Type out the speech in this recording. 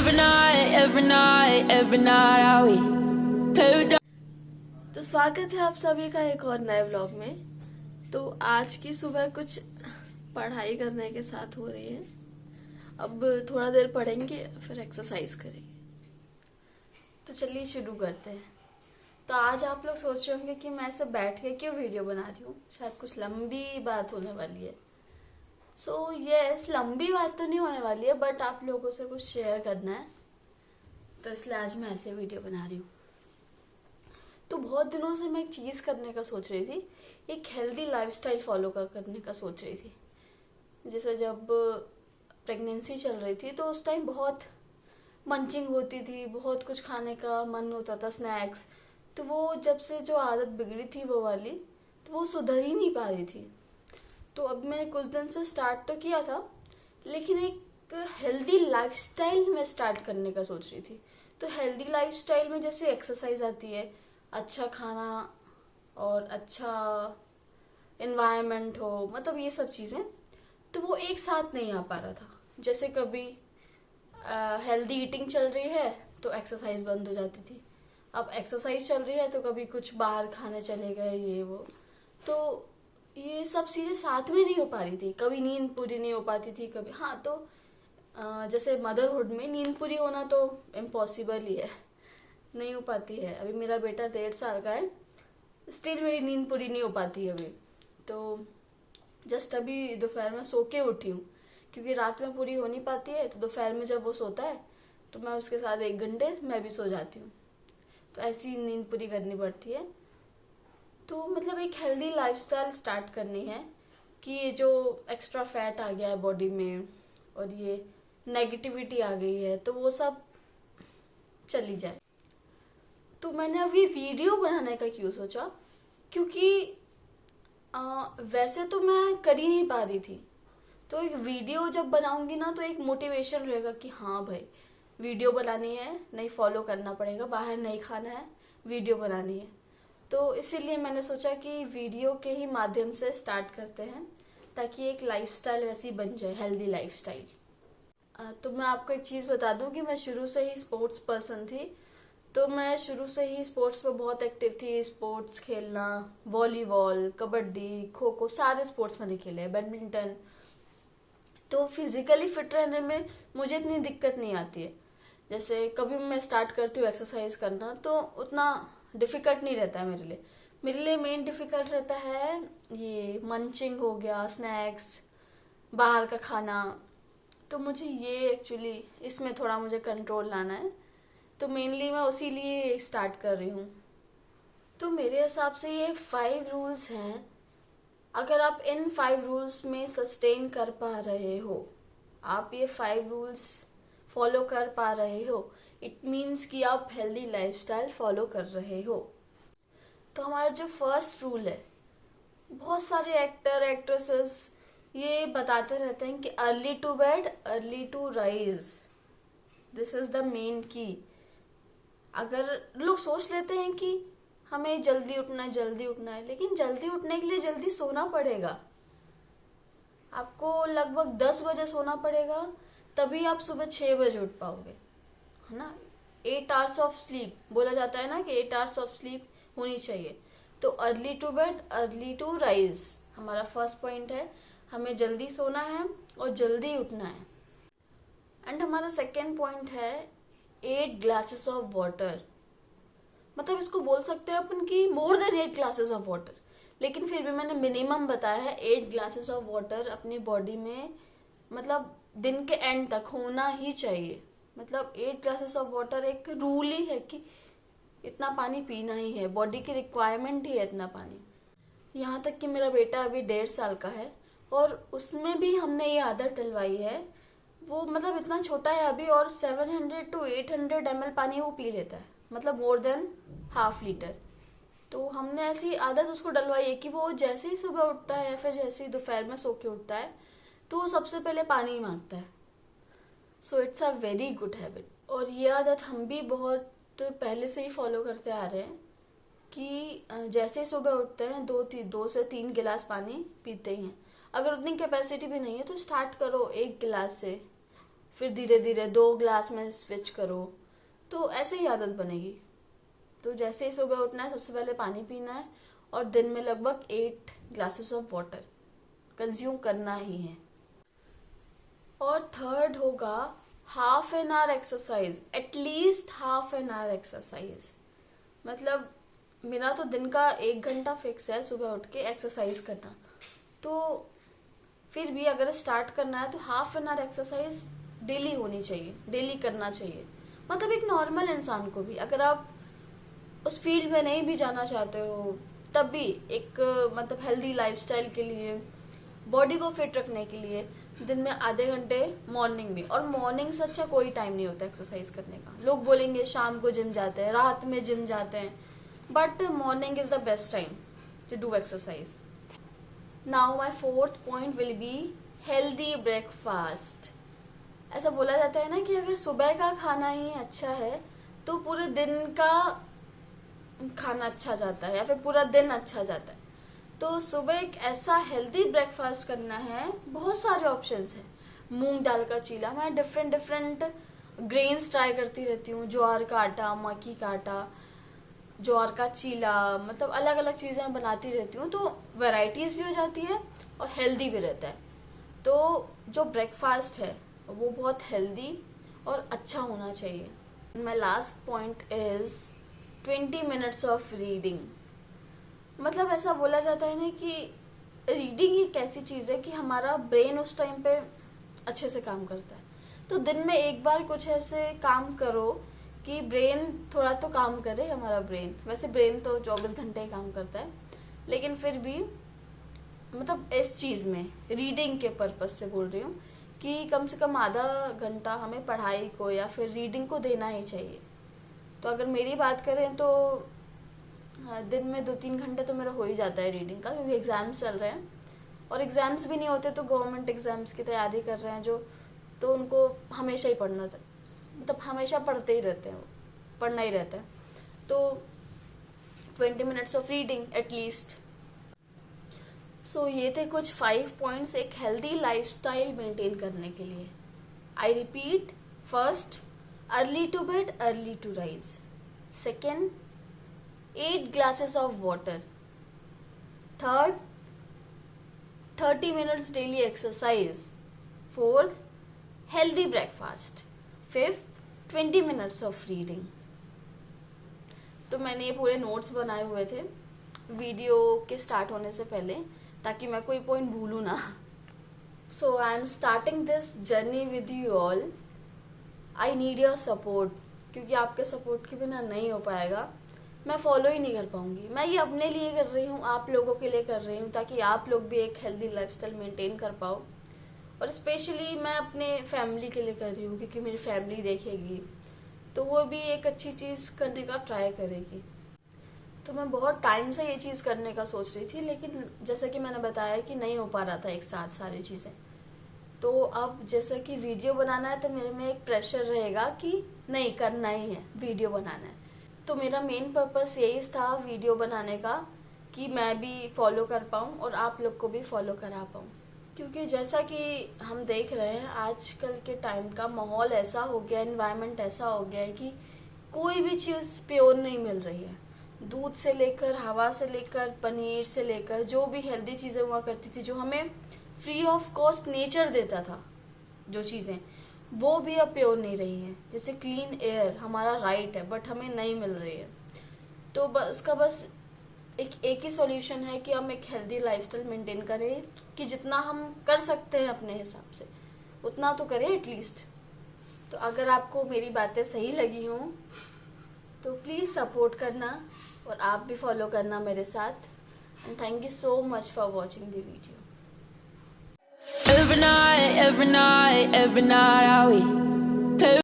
every night how we play. तो स्वागत है आप सभी का एक और नए व्लॉग में। तो आज की सुबह कुछ पढ़ाई करने के साथ हो रही है। अब थोड़ा देर पढ़ेंगे फिर एक्सरसाइज करेंगे। तो चलिए शुरू करते हैं। तो आज आप लोग सोच रहे होंगे कि मैं ऐसे बैठ के क्यों वीडियो बना रही हूँ, शायद कुछ लंबी बात होने वाली है। सो यस, लंबी बात तो नहीं होने वाली है, बट आप लोगों से कुछ शेयर करना है, तो इसलिए आज मैं ऐसे वीडियो बना रही हूँ। तो बहुत दिनों से मैं एक चीज़ करने का सोच रही थी, एक हेल्दी लाइफस्टाइल फॉलो करने का सोच रही थी। जैसे जब प्रेगनेंसी चल रही थी तो उस टाइम बहुत मंचिंग होती थी, बहुत कुछ खाने का मन होता था, स्नैक्स। तो वो जब से जो आदत बिगड़ी थी वो वाली, तो वो सुधर ही नहीं पा रही थी। तो अब मैंने कुछ दिन से स्टार्ट तो किया था, लेकिन एक हेल्दी लाइफस्टाइल में स्टार्ट करने का सोच रही थी। तो हेल्दी लाइफस्टाइल में जैसे एक्सरसाइज आती है, अच्छा खाना और अच्छा एनवायरनमेंट हो, मतलब ये सब चीज़ें, तो वो एक साथ नहीं आ पा रहा था। जैसे कभी हेल्दी ईटिंग चल रही है तो एक्सरसाइज बंद हो जाती थी, अब एक्सरसाइज चल रही है तो कभी कुछ बाहर खाने चले गए, ये वो। तो ये सब चीज़ें साथ में नहीं हो पा रही थी। कभी नींद पूरी नहीं हो पाती थी, कभी हाँ। तो जैसे मदरहुड में नींद पूरी होना तो इम्पॉसिबल ही है, नहीं हो पाती है। अभी मेरा बेटा 1.5 साल का है, स्टिल मेरी नींद पूरी नहीं हो पाती है अभी। तो जस्ट अभी दोपहर में सो के उठी हूँ, क्योंकि रात में पूरी हो नहीं पाती है। तो दोपहर में जब वो सोता है तो मैं उसके साथ 1 घंटे मैं भी सो जाती हूँ, तो ऐसी नींद पूरी करनी पड़ती है। तो मतलब एक हेल्दी लाइफस्टाइल स्टार्ट करनी है कि ये जो एक्स्ट्रा फैट आ गया है बॉडी में और ये नेगेटिविटी आ गई है, तो वो सब चली जाए। तो मैंने अभी वीडियो बनाने का क्यों सोचा, क्योंकि वैसे तो मैं कर ही नहीं पा रही थी। तो एक वीडियो जब बनाऊंगी ना तो एक मोटिवेशन रहेगा कि हाँ भाई वीडियो बनानी है, नहीं फॉलो करना पड़ेगा, बाहर नहीं खाना है, वीडियो बनानी है। तो इसीलिए मैंने सोचा कि वीडियो के ही माध्यम से स्टार्ट करते हैं, ताकि एक लाइफस्टाइल वैसी बन जाए, हेल्दी लाइफस्टाइल। तो मैं आपको एक चीज़ बता दूं कि मैं शुरू से ही स्पोर्ट्स पर्सन थी। तो मैं शुरू से ही स्पोर्ट्स में बहुत एक्टिव थी। स्पोर्ट्स खेलना, वॉलीबॉल, कबड्डी, खो खो, सारे स्पोर्ट्स मैंने खेले हैं, बैडमिंटन। तो फिजिकली फिट रहने में मुझे इतनी दिक्कत नहीं आती है। जैसे कभी मैं स्टार्ट करती हूँ एक्सरसाइज करना तो उतना डिफिकल्ट नहीं रहता है मेरे लिए। मेरे लिए मेन डिफिकल्ट रहता है ये मंचिंग हो गया, स्नैक्स, बाहर का खाना। तो मुझे ये एक्चुअली इसमें थोड़ा मुझे कंट्रोल लाना है, तो मेनली मैं उसी लिए स्टार्ट कर रही हूँ। तो मेरे हिसाब से ये 5 रूल्स हैं। अगर आप इन 5 रूल्स में सस्टेन कर पा रहे हो, आप ये 5 रूल्स फॉलो कर पा रहे हो, इट मीन्स कि आप हेल्दी लाइफस्टाइल फॉलो कर रहे हो। तो हमारा जो फर्स्ट रूल है, बहुत सारे एक्टर एक्ट्रेसेस ये बताते रहते हैं कि early to bed early to rise, this is the main key. अगर लोग सोच लेते हैं कि हमें जल्दी उठना है, जल्दी उठना है, लेकिन जल्दी उठने के लिए जल्दी सोना पड़ेगा। आपको लगभग 10 बजे सोना पड़ेगा, तभी आप सुबह 6 बजे उठ पाओगे, है ना। 8 आवर्स ऑफ स्लीप बोला जाता है ना, कि 8 आवर्स ऑफ स्लीप होनी चाहिए। तो early to bed early to rise हमारा फर्स्ट पॉइंट है। हमें जल्दी सोना है और जल्दी उठना है। एंड हमारा सेकेंड पॉइंट है 8 ग्लासेस ऑफ वाटर। मतलब इसको बोल सकते हैं अपन की more than 8 glasses of water, लेकिन फिर भी मैंने मिनिमम बताया है 8 ग्लासेस ऑफ वाटर अपनी बॉडी में, मतलब दिन के एंड तक होना ही चाहिए। मतलब 8 ग्लासेस ऑफ वाटर एक रूल ही है कि इतना पानी पीना ही है, बॉडी की रिक्वायरमेंट ही है इतना पानी। यहाँ तक कि मेरा बेटा अभी 1.5 साल का है और उसमें भी हमने ये आदत डलवाई है। वो मतलब इतना छोटा है अभी और 700 to 800 ml पानी वो पी लेता है, मतलब मोर देन ½ लीटर। तो हमने ऐसी आदत उसको डलवाई है कि वो जैसे ही सुबह उठता है या फिर जैसे ही दोपहर में सो के उठता है तो वो सबसे पहले पानी ही मांगता है। So it's a very good habit. और ये आदत हम भी बहुत पहले से ही फॉलो करते आ रहे हैं कि जैसे ही सुबह उठते हैं 2 से 3 गिलास पानी पीते ही हैं। अगर उतनी कैपेसिटी भी नहीं है तो स्टार्ट करो 1 गिलास से, फिर धीरे धीरे 2 ग्लास में स्विच करो, तो ऐसे ही आदत बनेगी। तो जैसे ही सुबह उठना है, सबसे पहले पानी पीना है और दिन में लगभग 8 ग्लासेस ऑफ वाटर कंज्यूम करना ही है। और थर्ड होगा half an hour exercise, at least half an hour exercise. मतलब मेरा तो दिन का 1 घंटा फिक्स है सुबह उठ के एक्सरसाइज करना, तो फिर भी अगर स्टार्ट करना है तो half an hour exercise daily होनी चाहिए, डेली करना चाहिए। मतलब एक नॉर्मल इंसान को भी, अगर आप उस फील्ड में नहीं भी जाना चाहते हो तब भी एक मतलब हेल्दी लाइफस्टाइल के लिए, बॉडी को फिट रखने के लिए दिन में आधे घंटे मॉर्निंग में, और मॉर्निंग से अच्छा कोई टाइम नहीं होता एक्सरसाइज करने का। लोग बोलेंगे शाम को जिम जाते हैं, रात में जिम जाते हैं, but morning is the best time to do exercise. Now my 4th point will be healthy breakfast. ऐसा बोला जाता है ना कि अगर सुबह का खाना ही अच्छा है तो पूरे दिन का खाना अच्छा जाता है या फिर पूरा दिन अच्छा जाता है। तो सुबह एक ऐसा हेल्दी ब्रेकफास्ट करना है, बहुत सारे ऑप्शंस हैं। मूंग दाल का चीला, मैं डिफरेंट ग्रेन्स ट्राई करती रहती हूँ, ज्वार का आटा, मक्की का आटा, ज्वार का चीला, मतलब अलग अलग चीजें बनाती रहती हूँ, तो वैरायटीज भी हो जाती है और हेल्दी भी रहता है। तो जो ब्रेकफास्ट है वो बहुत हेल्दी और अच्छा होना चाहिए। My last point is 20 minutes of reading. मतलब ऐसा बोला जाता है ना कि रीडिंग एक ऐसी चीज है कि हमारा ब्रेन उस टाइम पे अच्छे से काम करता है। तो दिन में एक बार कुछ ऐसे काम करो कि ब्रेन थोड़ा तो काम करे हमारा ब्रेन। वैसे ब्रेन तो 24 घंटे ही काम करता है, लेकिन फिर भी मतलब इस चीज में रीडिंग के पर्पज से बोल रही हूँ कि कम से कम आधा घंटा हमें पढ़ाई को या फिर रीडिंग को देना ही चाहिए। तो अगर मेरी बात करें तो दिन में 2-3 घंटे तो मेरा हो ही जाता है रीडिंग का, क्योंकि एग्जाम्स चल रहे हैं और एग्जाम्स भी नहीं होते तो गवर्नमेंट एग्जाम्स की तैयारी कर रहे हैं जो, तो उनको हमेशा ही पढ़ना, मतलब हमेशा पढ़ते ही रहते हैं, पढ़ना ही रहता है। तो 20 मिनट्स ऑफ रीडिंग एटलीस्ट। सो ये थे कुछ 5 पॉइंट्स एक हेल्दी लाइफस्टाइल मेंटेन करने के लिए। I repeat, first, early to bed early to rise. Second, 8 glasses of water. Third, 30 minutes daily exercise. Fourth, healthy breakfast. Fifth, 20 minutes of reading. तो मैंने ये पूरे नोट्स बनाए हुए थे वीडियो के स्टार्ट होने से पहले, ताकि मैं कोई पॉइंट भूलूं ना। So I am starting this journey with you all. I need your support, क्योंकि आपके सपोर्ट के बिना नहीं हो पाएगा, मैं फॉलो ही नहीं कर पाऊंगी। मैं ये अपने लिए कर रही हूँ, आप लोगों के लिए कर रही हूँ, ताकि आप लोग भी एक हेल्दी लाइफस्टाइल मेंटेन कर पाओ। और स्पेशली मैं अपने फैमिली के लिए कर रही हूँ, क्योंकि मेरी फैमिली देखेगी तो वो भी एक अच्छी चीज़ करने का ट्राई करेगी। तो मैं बहुत टाइम से ये चीज़ करने का सोच रही थी, लेकिन जैसा कि मैंने बताया कि नहीं हो पा रहा था एक साथ सारी चीज़ें। तो अब जैसे कि वीडियो बनाना है तो मेरे में एक प्रेशर रहेगा कि नहीं, करना ही है, वीडियो बनाना है। तो मेरा मेन पर्पस यही था वीडियो बनाने का, कि मैं भी फॉलो कर पाऊँ और आप लोग को भी फॉलो करा पाऊँ। क्योंकि जैसा कि हम देख रहे हैं आजकल के टाइम का माहौल ऐसा हो गया, एनवायरनमेंट ऐसा हो गया है कि कोई भी चीज़ प्योर नहीं मिल रही है। दूध से लेकर, हवा से लेकर, पनीर से लेकर, जो भी हेल्दी चीज़ें हुआ करती थी, जो हमें फ्री ऑफ कॉस्ट नेचर देता था, जो चीज़ें, वो भी अब प्योर नहीं रही है। जैसे क्लीन एयर हमारा राइट है, बट हमें नहीं मिल रही है। तो बस इसका बस एक ही सॉल्यूशन है कि हम एक हेल्दी लाइफस्टाइल मेंटेन करें, कि जितना हम कर सकते हैं अपने हिसाब से उतना तो करें एटलीस्ट। तो अगर आपको मेरी बातें सही लगी हों तो प्लीज़ सपोर्ट करना और आप भी फॉलो करना मेरे साथ। And thank you so much for watching the video. Every night I